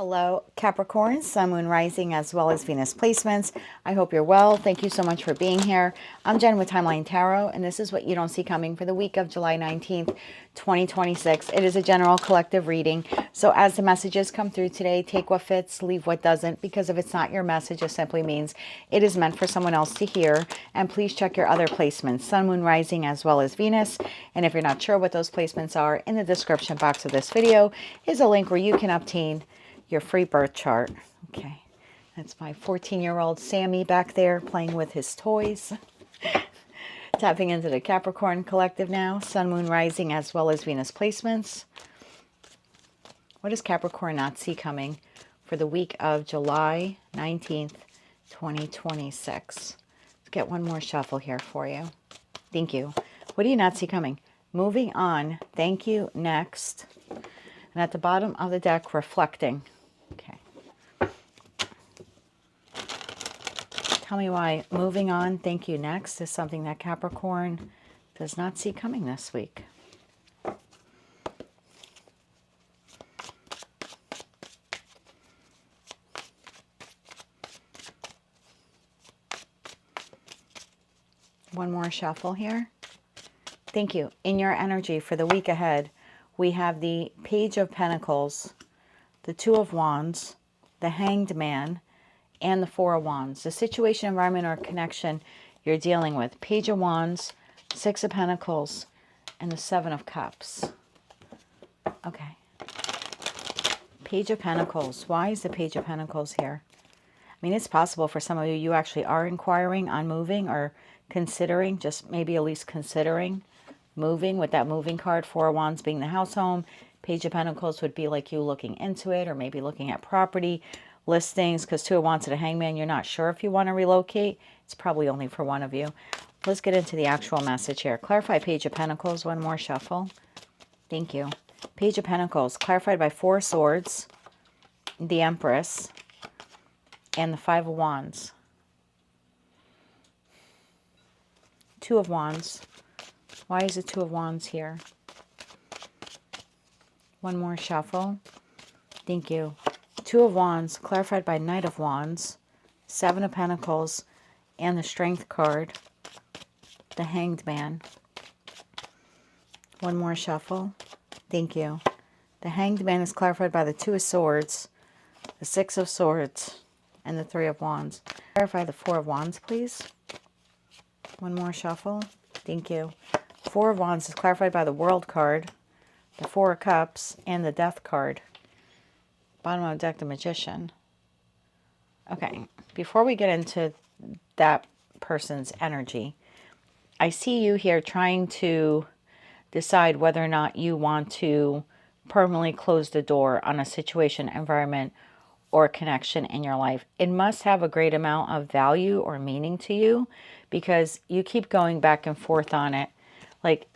Hello, Capricorn, Sun, Moon, Rising, as well as Venus placements. I hope you're well. Thank you so much for being here. I'm Jen with Timeline Tarot, and this is what you don't see coming for the week of July 19th, 2026. It is a general collective reading. So as the messages come through today, take what fits, leave what doesn't, because if it's not your message, it simply means it is meant for someone else to hear. And please check your other placements, Sun, Moon, Rising, as well as Venus. And if you're not sure what those placements are, in the description box of this video is a link where you can obtain your free birth chart. Okay, that's my 14-year-old Sammy back there playing with his toys. Tapping into the Capricorn collective now, Sun, Moon, Rising, as well as Venus placements. What does Capricorn not see coming for the week of July 19th, 2026? Let's get one more shuffle here for you. Thank you. What do you not see coming? Moving on. Thank you. Next. And at the bottom of the deck, reflecting. Okay. Tell me why moving on, thank you, next is something that Capricorn does not see coming this week. One more shuffle here. Thank you. In your energy for the week ahead, we have the Page of Pentacles, the Two of Wands, the Hanged Man, and the Four of Wands. The situation, environment, or connection you're dealing with. Page of Wands, Six of Pentacles, and the Seven of Cups. Okay. Page of Pentacles. Why is the Page of Pentacles here? I mean, it's possible for some of you, you actually are inquiring on moving or considering, just maybe at least considering moving with that moving card. Four of Wands being the house home. Page of Pentacles would be like you looking into it, or maybe looking at property listings, because Two of Wands to the Hangman, you're not sure if you want to relocate. It's probably only for one of you. Let's get into the actual message here. Clarify Page of Pentacles. One more shuffle. Thank you. Page of Pentacles clarified by Four of Swords, the Empress, and the Five of Wands. Two of Wands. Why is the Two of Wands here? One more shuffle. Thank you. Two of Wands, clarified by Knight of Wands, Seven of Pentacles, and the Strength card, the Hanged Man. One more shuffle. Thank you. The Hanged Man is clarified by the Two of Swords, the Six of Swords, and the Three of Wands. Clarify the Four of Wands, please. One more shuffle. Thank you. Four of Wands is clarified by the World card, the Four of Cups, and the Death card. Bottom of the deck, the Magician. Okay, before we get into that person's energy, I see you here trying to decide whether or not you want to permanently close the door on a situation, environment, or connection in your life. It must have a great amount of value or meaning to you, because you keep going back and forth on it. Like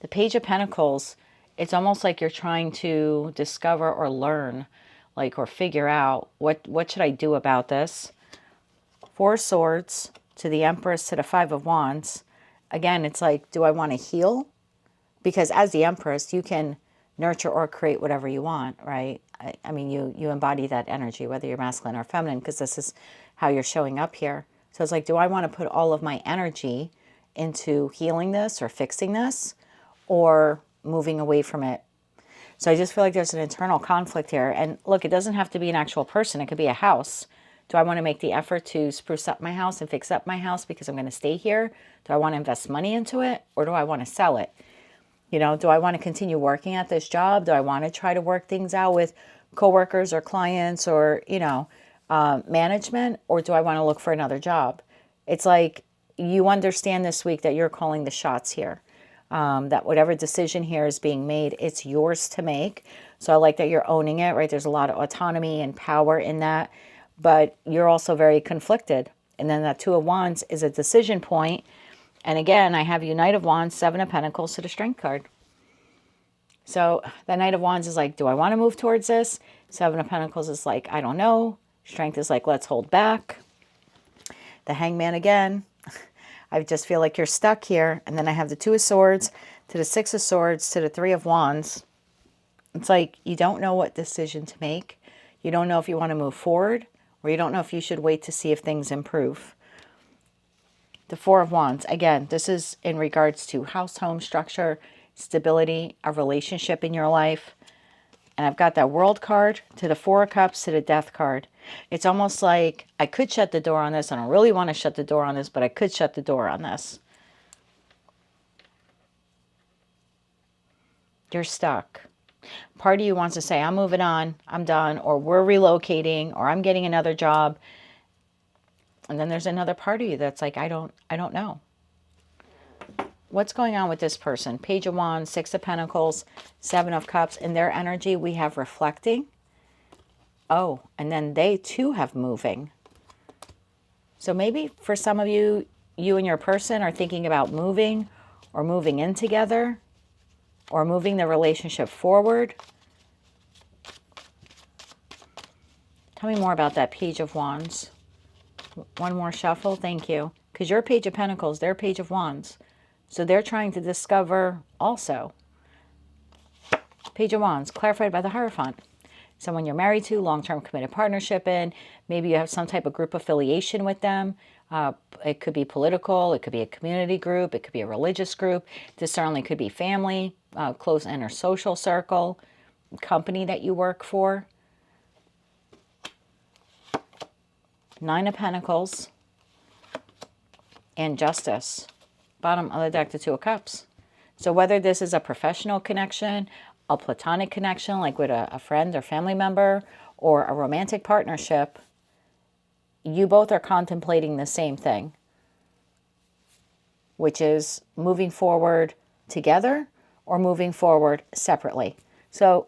the Page of Pentacles, it's almost like you're trying to discover or learn, like, or figure out what should I do about this. Four of Swords to the Empress to the Five of Wands. Again, it's like, do I want to heal? Because as the Empress, you can nurture or create whatever you want, right? I mean, you embody that energy, whether you're masculine or feminine, because this is how you're showing up here. So it's like, do I want to put all of my energy into healing this or fixing this, or moving away from it? So I just feel like there's an internal conflict here. And look, it doesn't have to be an actual person. It could be a house. Do I want to make the effort to spruce up my house and fix up my house because I'm going to stay here? Do I want to invest money into it, or do I want to sell it? You know, do I want to continue working at this job? Do I want to try to work things out with coworkers or clients or, you know, management? Or do I want to look for another job? It's like you understand this week that you're calling the shots here. That whatever decision here is being made, it's yours to make. So I like that you're owning it, right? There's a lot of autonomy and power in that, but you're also very conflicted. And then that Two of Wands is a decision point. And again, I have you Knight of Wands, Seven of Pentacles to the Strength card. So the Knight of Wands is like, do I want to move towards this? Seven of Pentacles is like, I don't know. Strength is like, let's hold back. The Hangman again. I just feel like you're stuck here. And then I have the Two of Swords to the Six of Swords to the Three of Wands. It's like you don't know what decision to make. You don't know if you want to move forward, or you don't know if you should wait to see if things improve. The Four of Wands, again, this is in regards to house, home, structure, stability, a relationship in your life. And I've got that World card to the Four of Cups to the Death card. It's almost like I could shut the door on this. I don't really want to shut the door on this, but I could shut the door on this. You're stuck. Part of you wants to say, I'm moving on, I'm done, or we're relocating, or I'm getting another job. And then there's another part of you that's like, I don't know. What's going on with this person? Page of Wands, Six of Pentacles, Seven of Cups. In their energy, we have reflecting. Oh, and then they too have moving. So maybe for some of you, you and your person are thinking about moving or moving in together or moving the relationship forward. Tell me more about that Page of Wands. One more shuffle. Thank you. Because you're Page of Pentacles, they're Page of Wands. So they're trying to discover also. Page of Wands, clarified by the Hierophant. Someone you're married to, long-term committed partnership in. Maybe you have some type of group affiliation with them. It could be political. It could be a community group. It could be a religious group. This certainly could be family, close inner social circle, company that you work for. Nine of Pentacles and Justice. Bottom of the deck, the Two of Cups. So whether this is a professional connection, a platonic connection, like with a friend or family member, or a romantic partnership, you both are contemplating the same thing, which is moving forward together or moving forward separately. So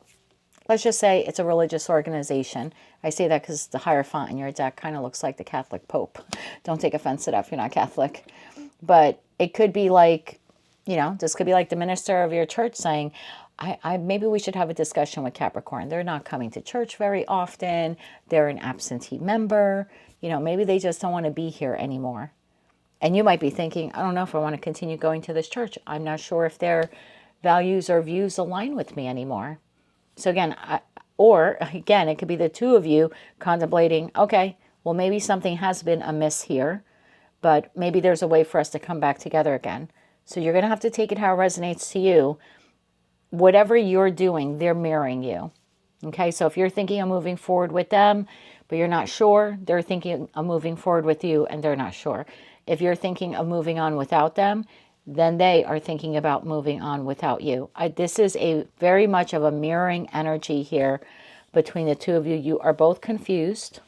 let's just say it's a religious organization. I say that because the Hierophant in your deck kind of looks like the Catholic Pope. Don't take offense to that if you're not Catholic. But it could be like, you know, this could be like the minister of your church saying, maybe we should have a discussion with Capricorn. They're not coming to church very often. They're an absentee member. You know, maybe they just don't want to be here anymore. And you might be thinking, I don't know if I want to continue going to this church. I'm not sure if their values or views align with me anymore. So again, it could be the two of you contemplating, okay, well, maybe something has been amiss here, but maybe there's a way for us to come back together again. So you're going to have to take it how it resonates to you. Whatever you're doing, they're mirroring you. Okay, so if you're thinking of moving forward with them, but you're not sure, they're thinking of moving forward with you and they're not sure. If you're thinking of moving on without them, then they are thinking about moving on without you. This is a very much of a mirroring energy here between the two of you. You are both confused.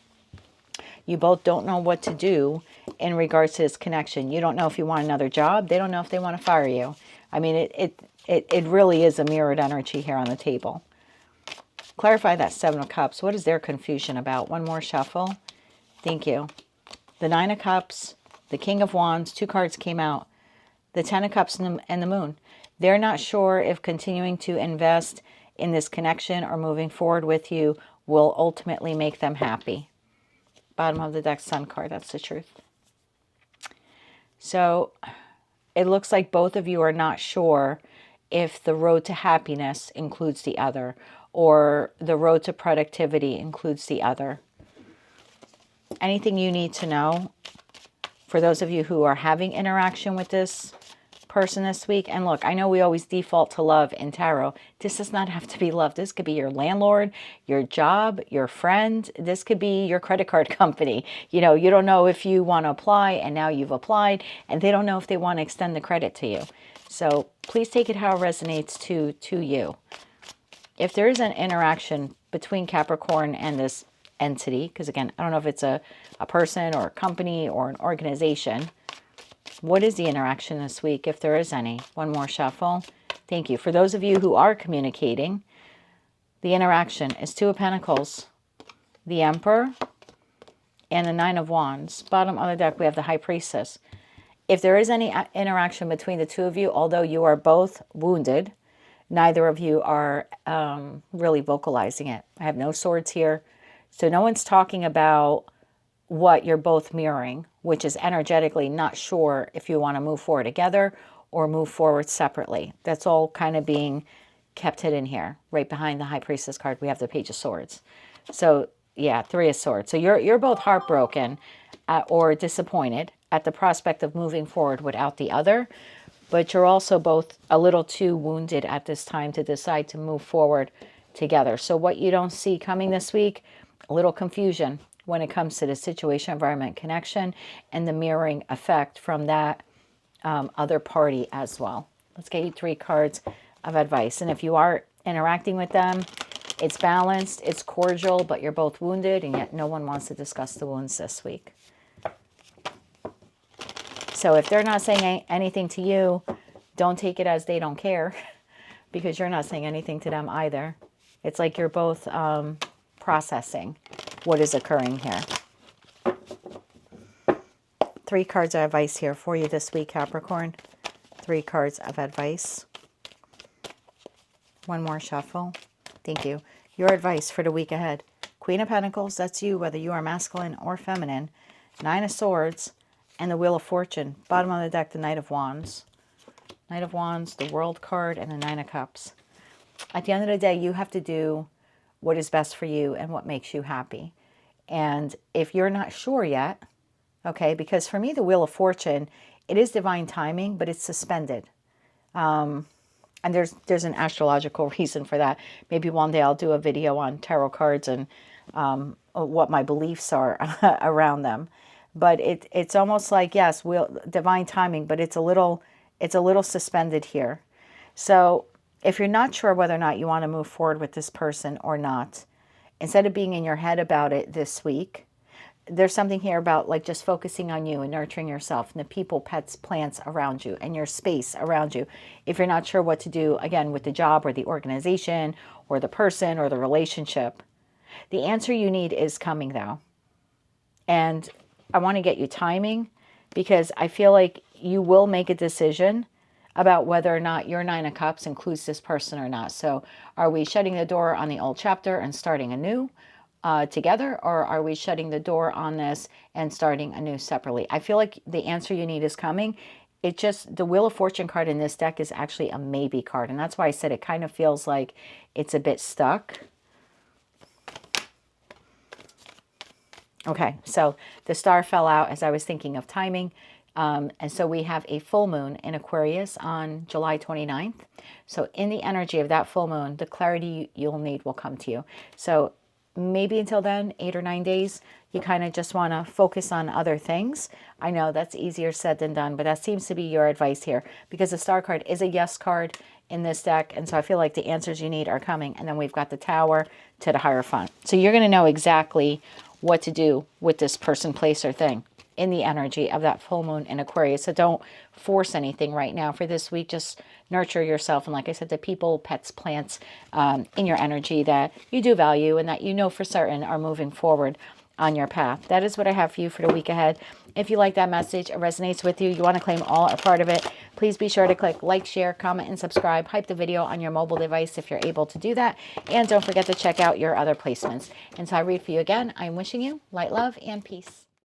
You both don't know what to do in regards to this connection. You don't know if you want another job. They don't know if they want to fire you. I mean, it really is a mirrored energy here on the table. Clarify that Seven of Cups. What is their confusion about? One more shuffle. Thank you. The Nine of Cups, the King of Wands, two cards came out. The Ten of Cups and the Moon. They're not sure if continuing to invest in this connection or moving forward with you will ultimately make them happy. Bottom of the deck, Sun card. That's the truth. So it looks like both of you are not sure if the road to happiness includes the other, or the road to productivity includes the other. Anything you need to know for those of you who are having interaction with this person this week. And look, I know we always default to love in tarot. This does not have to be love. This could be your landlord, your job, your friend. This could be your credit card company. You know, you don't know if you want to apply and now you've applied and they don't know if they want to extend the credit to you. So please take it how it resonates to you. If there is an interaction between Capricorn and this entity, because again, I don't know if it's a person or a company or an organization. What is the interaction this week, if there is any? One more shuffle. Thank you. For those of you who are communicating, the interaction is Two of Pentacles, the Emperor, and the Nine of Wands. Bottom of the deck, we have the High Priestess. If there is any interaction between the two of you, although you are both wounded, neither of you are really vocalizing it. I have no swords here. So no one's talking about what you're both mirroring, which is energetically not sure if you want to move forward together or move forward separately. That's all kind of being kept hidden here. Right behind the High Priestess card, we have the Page of Swords. So Yeah, Three of Swords. So you're both heartbroken or disappointed at the prospect of moving forward without the other, but you're also both a little too wounded at this time to decide to move forward together. So what you don't see coming this week, a little confusion when it comes to the situation, environment, connection, and the mirroring effect from that other party as well. Let's get you 3 cards of advice. And if you are interacting with them, it's balanced, it's cordial, but you're both wounded, and yet no one wants to discuss the wounds this week. So if they're not saying anything to you, don't take it as they don't care, because you're not saying anything to them either. It's like you're both processing what is occurring here. 3 cards of advice here for you this week, Capricorn. 3 cards of advice. One more shuffle. Thank you. Your advice for the week ahead. Queen of Pentacles, that's you, whether you are masculine or feminine. 9 of Swords and the Wheel of Fortune. Bottom of the deck, the Knight of Wands. Knight of Wands, the World card, and the 9 of Cups. At the end of the day, you have to do what is best for you and what makes you happy. And if you're not sure yet, okay, because for me, the Wheel of Fortune, it is divine timing, but it's suspended. And there's an astrological reason for that. Maybe one day I'll do a video on tarot cards and what my beliefs are around them. But it's almost like, yes, divine timing, but it's a little suspended here. So if you're not sure whether or not you want to move forward with this person or not, instead of being in your head about it this week, there's something here about like just focusing on you and nurturing yourself and the people, pets, plants around you and your space around you. If you're not sure what to do, again, with the job or the organization or the person or the relationship, the answer you need is coming though. And I want to get you timing, because I feel like you will make a decision about whether or not your 9 of Cups includes this person or not. So are we shutting the door on the old chapter and starting anew together, or are we shutting the door on this and starting anew separately? I feel like the answer you need is coming. It just, the Wheel of Fortune card in this deck is actually a maybe card. And that's why I said it kind of feels like it's a bit stuck. Okay, so the star fell out as I was thinking of timing. And so we have a full moon in Aquarius on July 29th. So in the energy of that full moon, the clarity you'll need will come to you. So maybe until then, 8 or 9 days, you kind of just want to focus on other things. I know that's easier said than done, but that seems to be your advice here, because the star card is a yes card in this deck. And so I feel like the answers you need are coming. And then we've got the Tower to the Hierophant. So you're going to know exactly what to do with this person, place, or thing in the energy of that full moon in Aquarius. So don't force anything right now for this week. Just nurture yourself. And like I said, the people, pets, plants in your energy that you do value and that you know for certain are moving forward on your path. That is what I have for you for the week ahead. If you like that message, it resonates with you, you want to claim all or part of it, please be sure to click like, share, comment, and subscribe. Hype the video on your mobile device if you're able to do that. And don't forget to check out your other placements. And so I read for you again. I'm wishing you light, love, and peace.